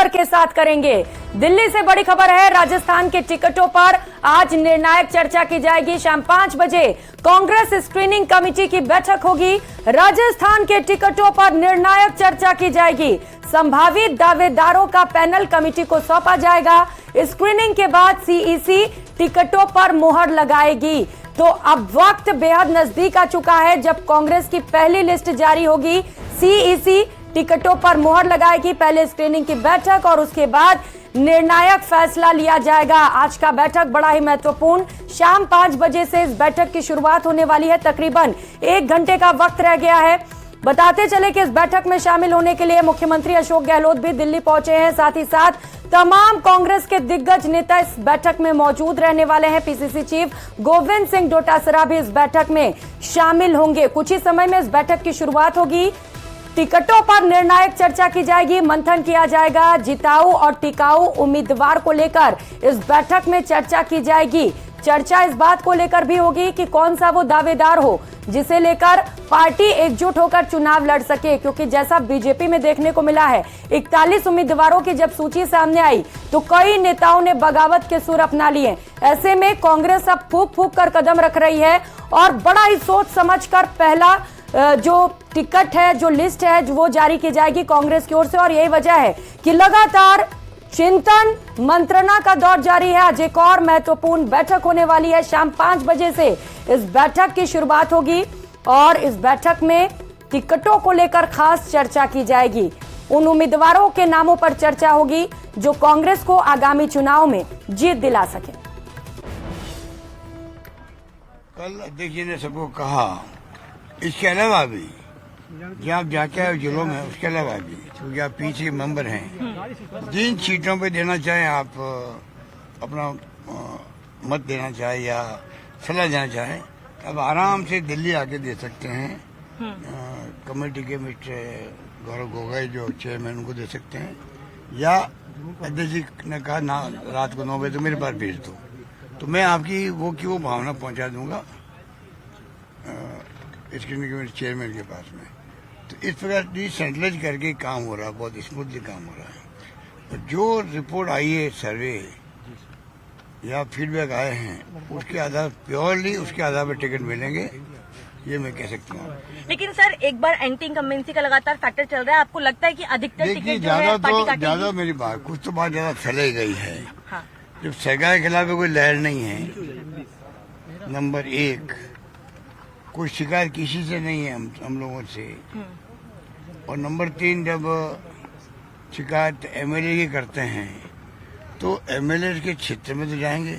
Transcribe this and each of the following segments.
खबर के साथ करेंगे। दिल्ली से बड़ी खबर है, राजस्थान के टिकटों पर आज निर्णायक चर्चा की जाएगी। शाम 5 बजे कांग्रेस स्क्रीनिंग कमेटी की बैठक होगी। राजस्थान के टिकटों पर निर्णायक चर्चा की जाएगी। संभावित दावेदारों का पैनल कमेटी को सौंपा जाएगा। स्क्रीनिंग के बाद सीईसी टिकटों पर मुहर लगाएगी। तो अब वक्त बेहद नजदीक आ चुका है जब कांग्रेस की पहली लिस्ट जारी होगी। सीईसी टिकटों पर मुहर लगाएगी। पहले स्क्रीनिंग की बैठक और उसके बाद निर्णायक फैसला लिया जाएगा। आज का बैठक बड़ा ही महत्वपूर्ण, शाम 5 बजे से इस बैठक की शुरुआत होने वाली है। तकरीबन 1 घंटे का वक्त रह गया है। बताते चले कि इस बैठक में शामिल होने के लिए मुख्यमंत्री अशोक गहलोत भी दिल्ली पहुंचे हैं। साथ ही साथ तमाम कांग्रेस के दिग्गज नेता इस बैठक में मौजूद रहने वाले हैं। पीसीसी चीफ गोविंद सिंह डोटासरा भी इस बैठक में शामिल होंगे। कुछ ही समय में इस बैठक की शुरुआत होगी। टिकटों पर निर्णायक चर्चा की जाएगी, मंथन किया जाएगा। जिताऊ और टिकाऊ उम्मीदवार को लेकर इस बैठक में चर्चा की जाएगी। चर्चा इस बात को लेकर भी होगी कि कौन सा वो दावेदार हो जिसे लेकर पार्टी एकजुट होकर चुनाव लड़ सके, क्योंकि जैसा बीजेपी में देखने को मिला है 41 उम्मीदवारों की जब सूची सामने आई तो कई नेताओं ने बगावत के सुर अपना लिए। ऐसे में कांग्रेस अब फूंक फूंक कर कदम रख रही है और बड़ा ही सोच समझकर पहला जो टिकट है, जो लिस्ट है, वो जारी की जाएगी कांग्रेस की ओर से। और यही वजह है कि लगातार चिंतन मंत्रणा का दौर जारी है। आज एक और महत्वपूर्ण बैठक होने वाली है। शाम 5 बजे से इस बैठक की शुरुआत होगी और इस बैठक में टिकटों को लेकर खास चर्चा की जाएगी। उन उम्मीदवारों के नामों पर चर्चा होगी जो कांग्रेस को आगामी चुनाव में जीत दिला सके। कल अध्यक्ष जी ने सबको कहा, इसके अलावा भी जहाँ आप जाके आए जिलों में, उसके अलावा भी क्योंकि आप पीछे मेंबर हैं, जिन सीटों पे देना चाहें आप अपना मत देना चाहें या सलाह देना चाहें, अब आराम से दिल्ली आके दे सकते हैं। कमेटी के मिस्टर गौरव गोगोई जो चेयरमैन, उनको दे सकते हैं, या अध्यक्ष जी ने कहा ना रात को 9 बजे तो मेरे पास भेज दो, तो मैं आपकी वो भावना पहुंचा दूंगा स्क्रीनिंग कमेटी चेयरमैन के पास में। तो इस प्रकार डिसेंट्रलाइज करके काम हो रहा है, बहुत स्मूथली काम हो रहा है। और जो रिपोर्ट आई है, सर्वे या फीडबैक आए हैं, उसके आधार प्योरली उसके आधार पर टिकट मिलेंगे, ये मैं कह सकता हूँ। लेकिन सर एक बार एंटी इनकम्बेंसी का लगातार फैक्टर चल रहा है, आपको लगता है कि अधिकतर टिकट जो है पार्टी काटेगी? ज्यादा मेरी बात, कुछ तो बात ज्यादा फैलाई गई है। हाँ। जब सरकार के खिलाफ कोई लहर नहीं है, नंबर 1, कोई शिकायत किसी से नहीं है हम लोगों से, और नंबर 3, जब शिकायत एमएलए की करते हैं तो एमएलए के क्षेत्र में तो जाएंगे,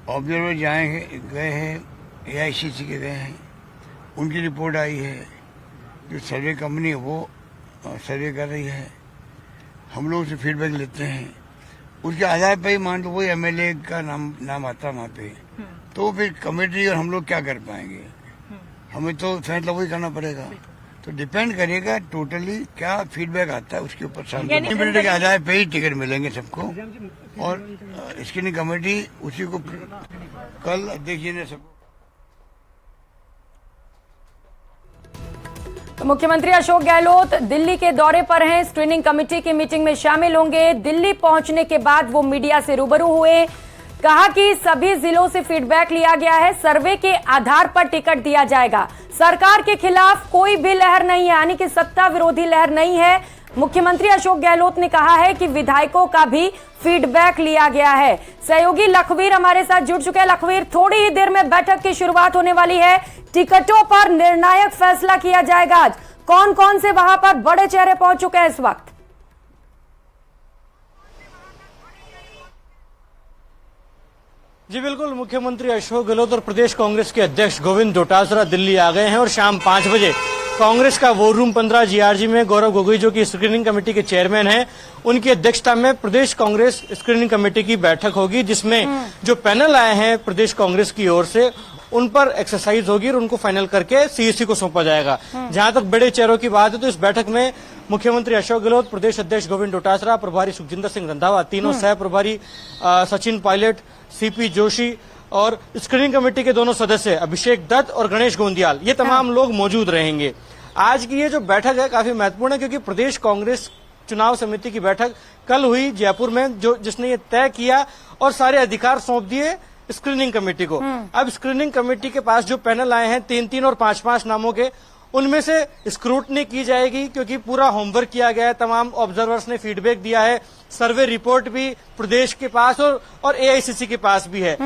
ऑब्जर्वर जाएंगे, गए हैं, एआईसीसी के गए हैं, उनकी रिपोर्ट आई है, जो सर्वे कंपनी है वो सर्वे कर रही है, हम लोग से फीडबैक लेते हैं, उसके आधार पर ही मान लो वही एमएलए का नाम आता वहाँ पे, तो फिर कमेटी और हम लोग क्या कर पाएंगे, हमें तो फैसला वही करना पड़ेगा। तो डिपेंड करेगा टोटली क्या फीडबैक आता है उसके ऊपर। मिनट के आधार पे ही टिकट मिलेंगे सबको, और स्क्रीनिंग कमेटी उसी को कल अध्यक्ष जी ने सबको। तो मुख्यमंत्री अशोक गहलोत दिल्ली के दौरे पर हैं, स्क्रीनिंग कमेटी की मीटिंग में शामिल होंगे। दिल्ली पहुंचने के बाद वो मीडिया से रूबरू हुए, कहा कि सभी जिलों से फीडबैक लिया गया है, सर्वे के आधार पर टिकट दिया जाएगा। सरकार के खिलाफ कोई भी लहर नहीं है, यानी कि सत्ता विरोधी लहर नहीं है। मुख्यमंत्री अशोक गहलोत ने कहा है कि विधायकों का भी फीडबैक लिया गया है। सहयोगी लखवीर हमारे साथ जुड़ चुके हैं। लखवीर, थोड़ी ही देर में बैठक की शुरुआत होने वाली है, टिकटों पर निर्णायक फैसला किया जाएगा आज। कौन कौन से वहां पर बड़े चेहरे पहुंच चुके हैं इस वक्त? जी बिल्कुल, मुख्यमंत्री अशोक गहलोत और प्रदेश कांग्रेस के अध्यक्ष गोविंद डोटासरा दिल्ली आ गए हैं और शाम 5 बजे कांग्रेस का वॉर रूम 15 जीआरजी में गौरव गोगोई, जो कि स्क्रीनिंग कमेटी के चेयरमैन हैं, उनकी अध्यक्षता में प्रदेश कांग्रेस स्क्रीनिंग कमेटी की बैठक होगी, जिसमें जो पैनल आए हैं प्रदेश कांग्रेस की ओर से उन पर एक्सरसाइज होगी और उनको फाइनल करके सीईसी को सौंपा जाएगा। जहां तक बड़े चेहरों की बात है तो इस बैठक में मुख्यमंत्री अशोक गहलोत, प्रदेश अध्यक्ष गोविंद डोटासरा, प्रभारी सुखजिंदर सिंह रंधावा, तीनों सह प्रभारी सचिन पायलट, सीपी जोशी और स्क्रीनिंग कमेटी के दोनों सदस्य अभिषेक दत्त और गणेश गोंदियाल, ये तमाम लोग मौजूद रहेंगे। आज की ये जो बैठक है काफी महत्वपूर्ण है, क्योंकि प्रदेश कांग्रेस चुनाव समिति की बैठक कल हुई जयपुर में, जिसने ये तय किया और सारे अधिकार सौंप दिए स्क्रीनिंग कमेटी को। अब स्क्रीनिंग कमेटी के पास जो पैनल आए हैं 3-3 और 5-5 नामों के, उनमें से स्क्रूटनी की जाएगी क्योंकि पूरा होमवर्क किया गया है, तमाम ऑब्जर्वर्स ने फीडबैक दिया है, सर्वे रिपोर्ट भी प्रदेश के पास और एआईसीसी के पास भी है।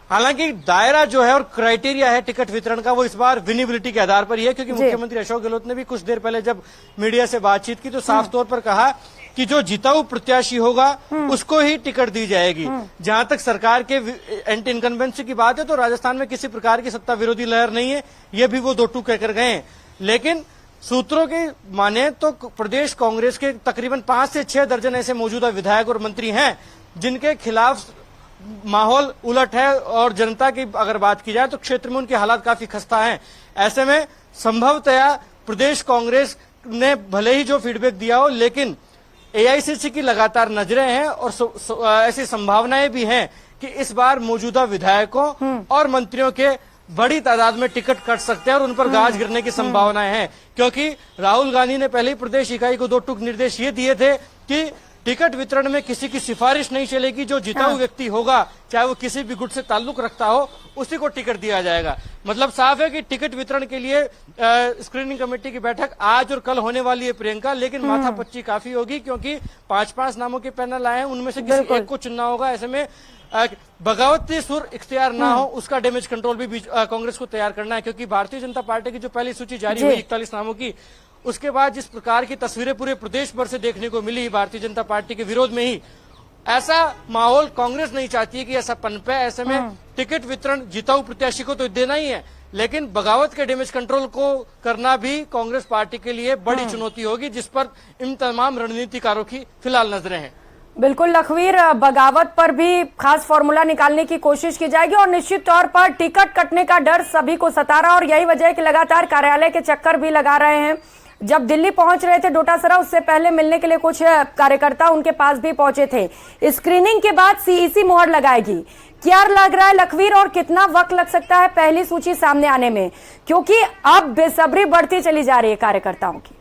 हालांकि दायरा जो है और क्राइटेरिया है टिकट वितरण का, वो इस बार विनिबिलिटी के आधार पर ही है, क्योंकि मुख्यमंत्री अशोक गहलोत ने भी कुछ देर पहले जब मीडिया से बातचीत की तो साफ तौर पर कहा कि जो जिताऊ प्रत्याशी होगा उसको ही टिकट दी जाएगी। जहां तक सरकार के एंटी इनकम्बेंसी की बात है तो राजस्थान में किसी प्रकार की सत्ता विरोधी लहर नहीं है, ये भी वो 2 टूक कहकर गए हैं। लेकिन सूत्रों की माने तो प्रदेश कांग्रेस के तकरीबन 5 से 6 दर्जन ऐसे मौजूदा विधायक और मंत्री हैं जिनके खिलाफ माहौल उलट है, और जनता की अगर बात की जाए तो क्षेत्र में उनके हालात काफी खस्ता हैं। ऐसे में संभवतया प्रदेश कांग्रेस ने भले ही जो फीडबैक दिया हो, लेकिन एआईसीसी की लगातार नजरें हैं और ऐसी संभावनाएं भी हैं कि इस बार मौजूदा विधायकों और मंत्रियों के बड़ी तादाद में टिकट कट सकते हैं और उन पर गाज गिरने की संभावनाएं हैं, क्योंकि राहुल गांधी ने पहले ही प्रदेश इकाई को 2 टूक निर्देश ये दिए थे कि टिकट वितरण में किसी की सिफारिश नहीं चलेगी, जो जिताऊ व्यक्ति होगा चाहे वो किसी भी गुट से ताल्लुक रखता हो उसी को टिकट दिया जाएगा। मतलब साफ है कि टिकट वितरण के लिए स्क्रीनिंग कमेटी की बैठक आज और कल होने वाली है प्रियंका, लेकिन माथापच्ची काफी होगी क्योंकि 5-5 नामों के पैनल आए हैं, उनमें से किसी एक को चुनना होगा। ऐसे में बगावती सुर इख्तियार ना हो उसका डैमेज कंट्रोल भी कांग्रेस को तैयार करना है, क्योंकि भारतीय जनता पार्टी की जो पहली सूची जारी हुई 41 नामों की, उसके बाद जिस प्रकार की तस्वीरें पूरे प्रदेश भर से देखने को मिली भारतीय जनता पार्टी के विरोध में ही, ऐसा माहौल कांग्रेस नहीं चाहती है कि ऐसा पनपे। ऐसे में टिकट वितरण जिताऊ प्रत्याशी को तो देना ही है, लेकिन बगावत के डैमेज कंट्रोल को करना भी कांग्रेस पार्टी के लिए बड़ी चुनौती होगी, जिस पर इन तमाम रणनीतिकारों की फिलहाल नजरें हैं। बिल्कुल लखवीर, बगावत पर भी खास फॉर्मूला निकालने की कोशिश की जाएगी और निश्चित तौर पर टिकट कटने का डर सभी को सता रहा, और यही वजह है कि लगातार कार्यालय के चक्कर भी लगा रहे हैं। जब दिल्ली पहुंच रहे थे डोटासरा, उससे पहले मिलने के लिए कुछ कार्यकर्ता उनके पास भी पहुंचे थे। स्क्रीनिंग के बाद सीईसी मोहर लगाएगी, क्या लग रहा है लखवीर, और कितना वक्त लग सकता है पहली सूची सामने आने में, क्योंकि अब बेसब्री बढ़ती चली जा रही है कार्यकर्ताओं की?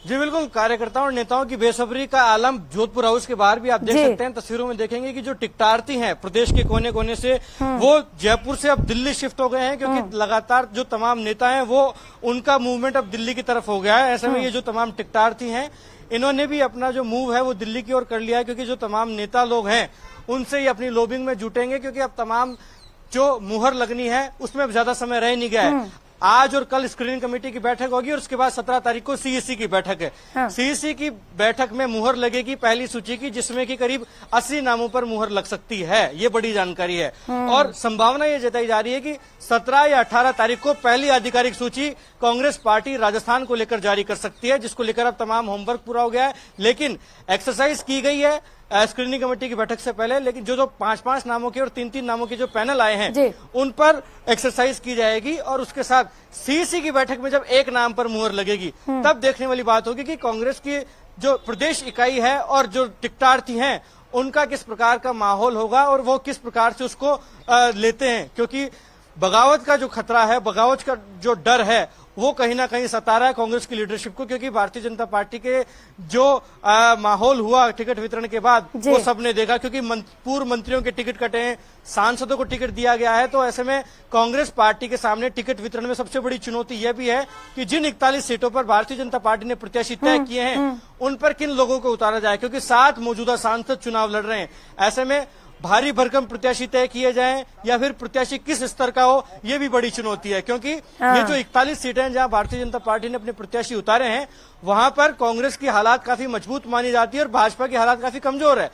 जी बिल्कुल, कार्यकर्ताओं और नेताओं की बेसब्री का आलम जोधपुर हाउस के बाहर भी आप देख सकते हैं। तस्वीरों में देखेंगे कि जो टिकटार्थी हैं प्रदेश के कोने कोने से, वो जयपुर से अब दिल्ली शिफ्ट हो गए हैं, क्योंकि लगातार जो तमाम नेता हैं वो उनका मूवमेंट अब दिल्ली की तरफ हो गया है। ऐसे में ये जो तमाम टिकटार्थी हैं इन्होंने भी अपना जो मूव है वो दिल्ली की ओर कर लिया है, क्योंकि जो तमाम नेता लोग हैं उनसे ही अपनी लॉबिंग में जुटेंगे, क्योंकि अब तमाम जो मुहर लगनी है उसमें ज्यादा समय रह नहीं गया है। आज और कल स्क्रीनिंग कमेटी की बैठक होगी और उसके बाद 17 तारीख को सीईसी की बैठक है। सीईसी की बैठक में मुहर लगेगी पहली सूची की, जिसमें कि करीब 80 नामों पर मुहर लग सकती है, ये बड़ी जानकारी है। और संभावना ये जताई जा रही है कि 17 या 18 तारीख को पहली आधिकारिक सूची कांग्रेस पार्टी राजस्थान को लेकर जारी कर सकती है, जिसको लेकर अब तमाम होमवर्क पूरा हो गया है। लेकिन एक्सरसाइज की गई है स्क्रीनिंग कमेटी की बैठक से पहले, लेकिन जो 5-5 नामों के और 3-3 नामों के जो पैनल आए हैं उन पर एक्सरसाइज की जाएगी, और उसके साथ सीईसी की बैठक में जब एक नाम पर मुहर लगेगी तब देखने वाली बात होगी कि कांग्रेस की जो प्रदेश इकाई है और जो टिकटार्थी हैं उनका किस प्रकार का माहौल होगा और वो किस प्रकार से उसको लेते हैं। क्योंकि बगावत का जो खतरा है, बगावत का जो डर है, वो कहीं ना कहीं सता रहा है कांग्रेस की लीडरशिप को, क्योंकि भारतीय जनता पार्टी के जो माहौल हुआ टिकट वितरण के बाद वो सबने देखा, क्योंकि पूर्व मंत्रियों के टिकट कटे हैं, सांसदों को टिकट दिया गया है। तो ऐसे में कांग्रेस पार्टी के सामने टिकट वितरण में सबसे बड़ी चुनौती यह भी है कि जिन 41 सीटों पर भारतीय जनता पार्टी ने प्रत्याशी तय किए हैं उन पर किन लोगों को उतारा जाए, क्योंकि 7 मौजूदा सांसद चुनाव लड़ रहे हैं। ऐसे में भारी भरकम प्रत्याशी तय किए जाएं या फिर प्रत्याशी किस स्तर का हो, ये भी बड़ी चुनौती है, क्योंकि ये जो 41 सीटें हैं जहां भारतीय जनता पार्टी ने अपने प्रत्याशी उतारे हैं वहां पर कांग्रेस की हालात काफी मजबूत मानी जाती है और भाजपा की हालात काफी कमजोर है।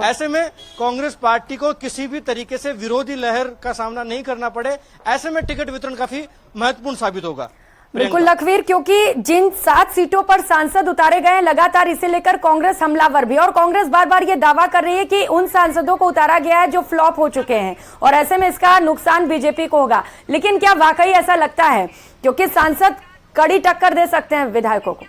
ऐसे में कांग्रेस पार्टी को किसी भी तरीके से विरोधी लहर का सामना नहीं करना पड़े, ऐसे में टिकट वितरण काफी महत्वपूर्ण साबित होगा। बिल्कुल लखवीर, क्योंकि जिन 7 सीटों पर सांसद उतारे गए हैं लगातार, इसे लेकर कांग्रेस हमलावर भी, और कांग्रेस बार बार ये दावा कर रही है कि उन सांसदों को उतारा गया है जो फ्लॉप हो चुके हैं और ऐसे में इसका नुकसान बीजेपी को होगा। लेकिन क्या वाकई ऐसा लगता है, क्योंकि सांसद कड़ी टक्कर दे सकते हैं विधायकों को?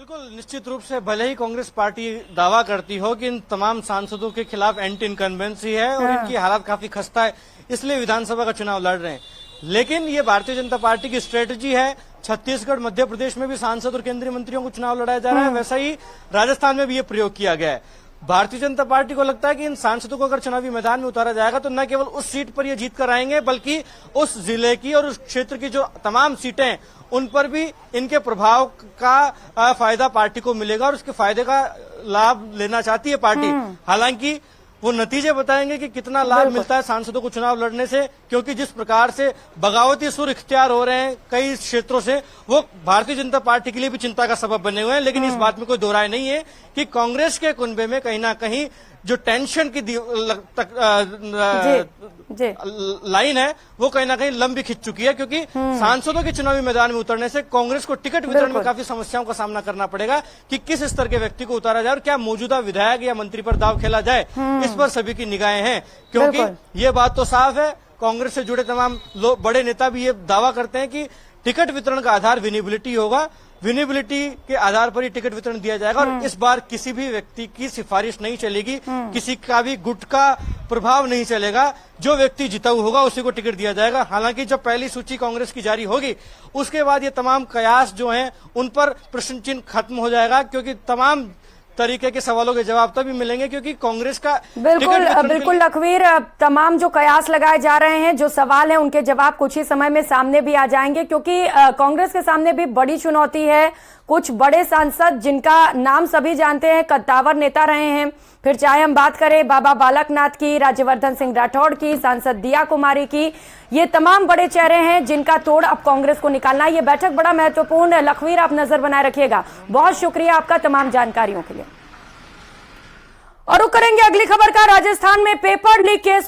बिल्कुल निश्चित रूप से भले ही कांग्रेस पार्टी दावा करती हो कि इन तमाम सांसदों के खिलाफ एंटी इनकम्बेंसी है और इनकी हालत काफी खस्ता है, इसलिए विधानसभा का चुनाव लड़ रहे हैं, लेकिन ये भारतीय जनता पार्टी की स्ट्रेटजी है। छत्तीसगढ़, मध्य प्रदेश में भी सांसद और केंद्रीय मंत्रियों को चुनाव लड़ाया जा रहा है, वैसा ही राजस्थान में भी ये प्रयोग किया गया है। भारतीय जनता पार्टी को लगता है कि इन सांसदों को अगर चुनावी मैदान में उतारा जाएगा तो न केवल उस सीट पर ये जीत कर आएंगे, बल्कि उस जिले की और उस क्षेत्र की जो तमाम सीटें हैं उन पर भी इनके प्रभाव का फायदा पार्टी को मिलेगा और उसके फायदे का लाभ लेना चाहती है पार्टी। हालांकि वो नतीजे बताएंगे कि कितना लाभ मिलता है सांसदों को चुनाव लड़ने से, क्योंकि जिस प्रकार से बगावती सुर इख्तियार हो रहे हैं कई क्षेत्रों से, वो भारतीय जनता पार्टी के लिए भी चिंता का सबब बने हुए हैं। लेकिन इस बात में कोई दो राय नहीं है कि कांग्रेस के कुनबे में कहीं ना कहीं जो टेंशन की लाइन है वो कहीं ना कहीं लंबी खिंच चुकी है, क्योंकि सांसदों के चुनावी मैदान में उतरने से कांग्रेस को टिकट वितरण में काफी समस्याओं का सामना करना पड़ेगा कि किस स्तर के व्यक्ति को उतारा जाए और क्या मौजूदा विधायक या मंत्री पर दाव खेला जाए। इस पर सभी की निगाहें हैं, क्योंकि ये बात तो साफ है, कांग्रेस से जुड़े तमाम बड़े नेता भी ये दावा करते हैं कि टिकट वितरण का आधार विनेबिलिटी होगा, विनेबिलिटी के आधार पर ही टिकट वितरण दिया जाएगा और इस बार किसी भी व्यक्ति की सिफारिश नहीं चलेगी, किसी का भी गुट का प्रभाव नहीं चलेगा, जो व्यक्ति जिताऊ होगा उसी को टिकट दिया जाएगा। हालांकि जब पहली सूची कांग्रेस की जारी होगी उसके बाद ये तमाम कयास जो हैं उन पर प्रश्न चिन्ह खत्म हो जाएगा, क्योंकि तमाम तरीके के सवालों के जवाब तभी मिलेंगे, क्योंकि कांग्रेस का बिल्कुल लखवीर, तमाम जो कयास लगाए जा रहे हैं, जो सवाल है, उनके जवाब कुछ ही समय में सामने भी आ जाएंगे, क्योंकि कांग्रेस के सामने भी बड़ी चुनौती है। कुछ बड़े सांसद जिनका नाम सभी जानते हैं, कद्दावर नेता रहे हैं, फिर चाहे हम बात करें बाबा बालकनाथ की, राज्यवर्धन सिंह राठौड़ की, सांसद दिया कुमारी की, ये तमाम बड़े चेहरे हैं जिनका तोड़ अब कांग्रेस को निकालना है। ये बैठक बड़ा महत्वपूर्ण है। लखवीर, आप नजर बनाए रखिएगा। बहुत शुक्रिया आपका तमाम जानकारियों के लिए। और रुक करेंगे अगली खबर का। राजस्थान में पेपर लीक केस